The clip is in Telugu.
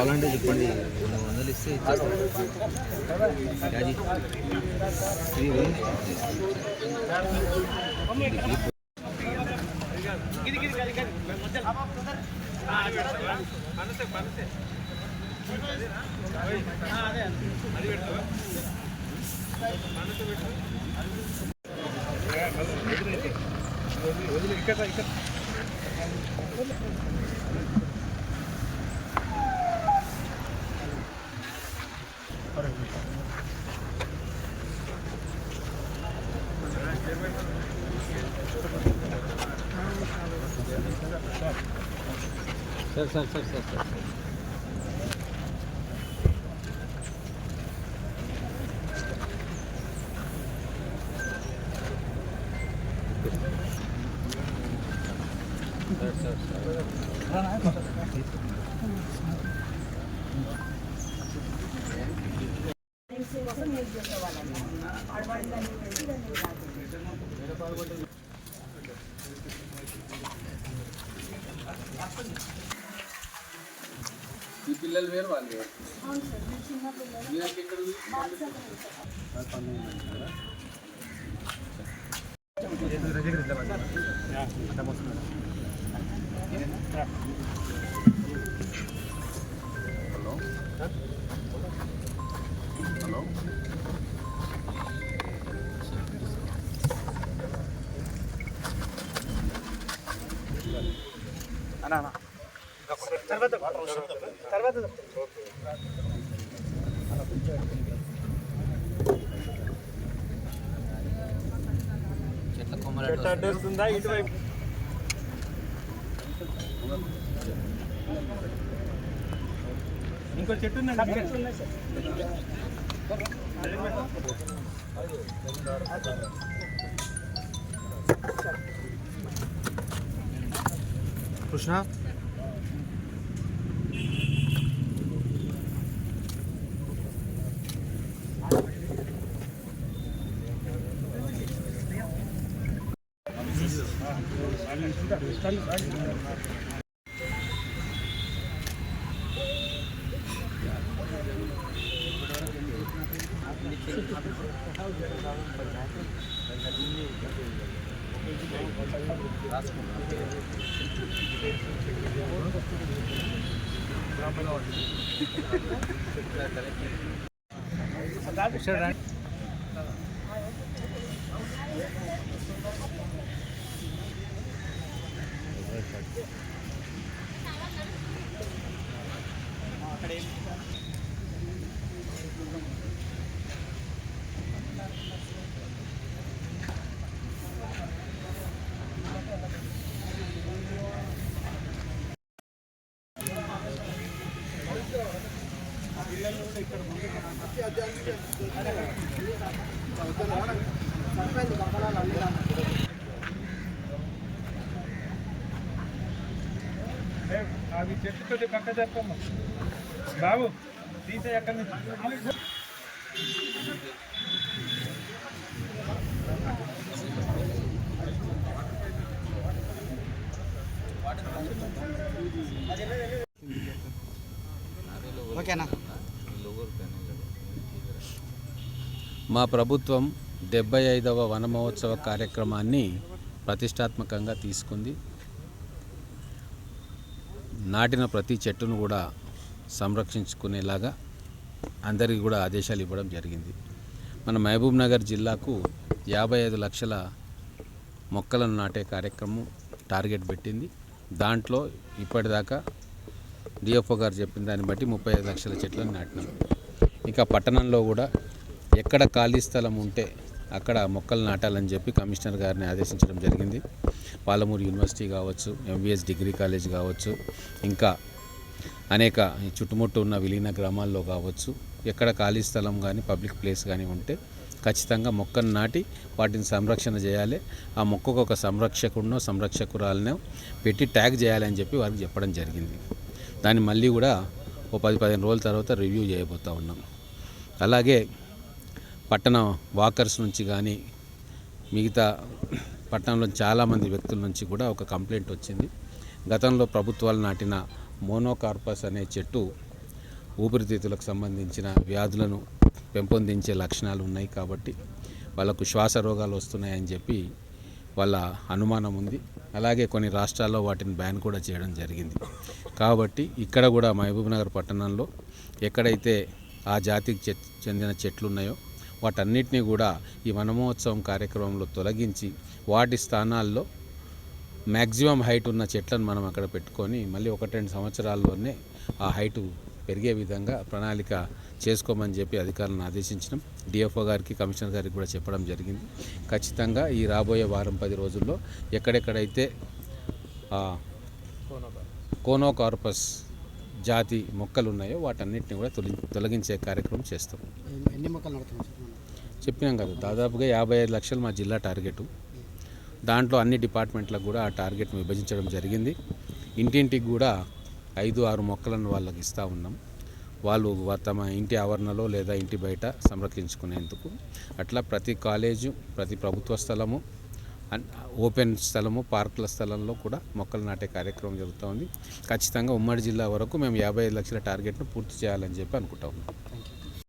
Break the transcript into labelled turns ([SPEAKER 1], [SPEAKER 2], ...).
[SPEAKER 1] కావాలంటే చెప్పండి, 200 ఇస్తే ఇచ్చేస్తాను. सर ఈ పిల్లలు వేరు వాళ్ళు వేరు. అవును సార్, మీ చిన్న పిల్లలు మీనాకి ఎక్కడ ఉంది? హలో హలో అన్నా తర్వాత చెట్ల కొమ్మలు అడ్డేస్తుందా ఇటువైపు? ఇంకో చెట్టు కృష్ణ అవి చెట్టు కొద్ది పక్క చెప్పమ్మా బాబు, తీసే ఎక్కడి నుంచి ఓకేనా?
[SPEAKER 2] మా ప్రభుత్వం 75వ వన మహోత్సవ కార్యక్రమాన్ని ప్రతిష్టాత్మకంగా తీసుకుంది. నాటిన ప్రతి చెట్టును కూడా సంరక్షించుకునేలాగా అందరికీ కూడా ఆదేశాలు ఇవ్వడం జరిగింది. మన మహబూబ్ నగర్ జిల్లాకు 55 లక్షల మొక్కలను నాటే కార్యక్రమం టార్గెట్ పెట్టింది. దాంట్లో ఇప్పటిదాకా డిఎఫ్ఓ గారు చెప్పిన దాన్ని బట్టి 35 లక్షల చెట్లను నాటినాం. ఇంకా పట్టణంలో కూడా ఎక్కడ ఖాళీ స్థలం ఉంటే అక్కడ మొక్కలు నాటాలని చెప్పి కమిషనర్ గారిని ఆదేశించడం జరిగింది. పాలమూరు యూనివర్సిటీ కావచ్చు, ఎంవిఎస్ డిగ్రీ కాలేజ్ కావచ్చు, ఇంకా అనేక చుట్టుముట్టు ఉన్న విలీన గ్రామాల్లో కావచ్చు, ఎక్కడ ఖాళీ స్థలం కానీ పబ్లిక్ ప్లేస్ కానీ ఉంటే ఖచ్చితంగా మొక్కను నాటి వాటిని సంరక్షణ చేయాలి. ఆ మొక్కకు ఒక సంరక్షకుడినో సంరక్షకురాలనో పెట్టి ట్యాగ్ చేయాలని చెప్పి వారికి చెప్పడం జరిగింది. దాన్ని మళ్ళీ కూడా ఓ 10-15 రోజుల తర్వాత రివ్యూ చేయబోతూ ఉన్నాం. అలాగే పట్టణ వాకర్స్ నుంచి కానీ మిగతా పట్టణంలో చాలామంది వ్యక్తుల నుంచి కూడా ఒక కంప్లైంట్ వచ్చింది. గతంలో ప్రభుత్వాలు నాటిన మోనోకార్పస్ అనే చెట్టు ఊపిరితిత్తులకు సంబంధించిన వ్యాధులను పెంపొందించే లక్షణాలు ఉన్నాయి కాబట్టి వాళ్ళకు శ్వాస రోగాలు వస్తున్నాయని చెప్పి వాళ్ళ అనుమానం ఉంది. అలాగే కొన్ని రాష్ట్రాల్లో వాటిని బ్యాన్ కూడా చేయడం జరిగింది. కాబట్టి ఇక్కడ కూడా మహబూబ్నగర్ పట్టణంలో ఎక్కడైతే ఆ జాతికి చెందిన చెట్లు ఉన్నాయో వాటన్నిటినీ కూడా ఈ వనమహోత్సవం కార్యక్రమంలో తొలగించి వాటి స్థానాల్లో మ్యాక్సిమం హైట్ ఉన్న చెట్లను మనం అక్కడ పెట్టుకొని మళ్ళీ 1-2 సంవత్సరాల్లోనే ఆ హైటు పెరిగే విధంగా ప్రణాళిక చేసుకోమని చెప్పి అధికారులను ఆదేశించడం, డిఎఫ్ఓ గారికి, కమిషనర్ గారికి కూడా చెప్పడం జరిగింది. ఖచ్చితంగా ఈ రాబోయే వారం 10 రోజుల్లో ఎక్కడెక్కడైతే కోనోకార్పస్ జాతి మొక్కలు ఉన్నాయో వాటన్నిటిని కూడా తొలగించే కార్యక్రమం చేస్తాం.
[SPEAKER 3] ఎన్ని మొక్కలు నడుతున్నాం
[SPEAKER 2] చెప్పినాం కదా, దాదాపుగా 55 లక్షలు మా జిల్లా టార్గెట్. దాంట్లో అన్ని డిపార్ట్మెంట్లకు కూడా ఆ టార్గెట్ను విభజించడం జరిగింది. ఇంటింటికి కూడా 5-6 మొక్కలను వాళ్ళకి ఇస్తూ ఉన్నాం. వాళ్ళు తమ ఇంటి ఆవరణలో లేదా ఇంటి బయట సంరక్షించుకునేందుకు. అట్లా ప్రతి కాలేజు, ప్రతి ప్రభుత్వ స్థలము, ఓపెన్ స్థలము, పార్కుల స్థలంలో కూడా మొక్కలు నాటే కార్యక్రమం జరుగుతూ ఉంది. ఖచ్చితంగా ఉమ్మడి జిల్లా వరకు మేము 55 లక్షల టార్గెట్ను పూర్తి చేయాలని చెప్పి అనుకుంటా ఉన్నాం.